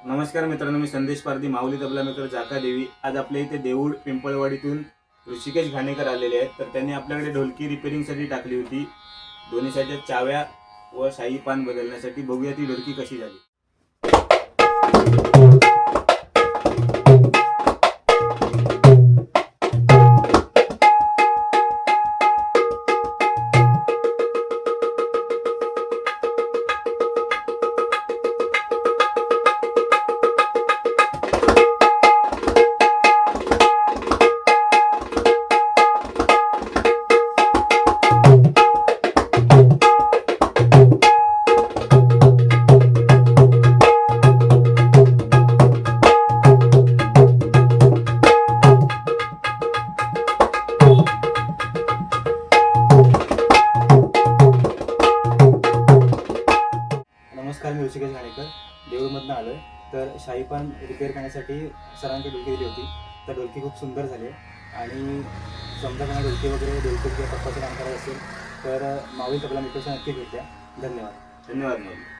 नमस्कार मित्रांनो, मी संदेश पारधी, माऊली तबला मेकर जाका देवी. आज आपल्या इथे देऊळ पिंपळवाडीतून ऋषिकेश घाणेकर आलेले आहेत. तर त्यांनी आपल्याकडे ढोलकी रिपेरिंगसाठी टाकली होती, दोन्ही साईडच्या चाव्या व शाई पान बदलण्यासाठी. बघूया ती ढोलकी कशी झाली. नमस्कार, मी ऋषिकेश घाणेकर देऊळमधून आलो आहे. तर शाईपान रिपेअर करण्यासाठी सरांची ढोलकी दिली होती. तर ढोलकी खूप सुंदर झाली आणि समजा कोणा ढोलकी वगैरे ढोलकी किंवा टप्पाचं काम करायचं असेल तर माऊली तबला मेकर्सला नक्की भेट द्या. धन्यवाद.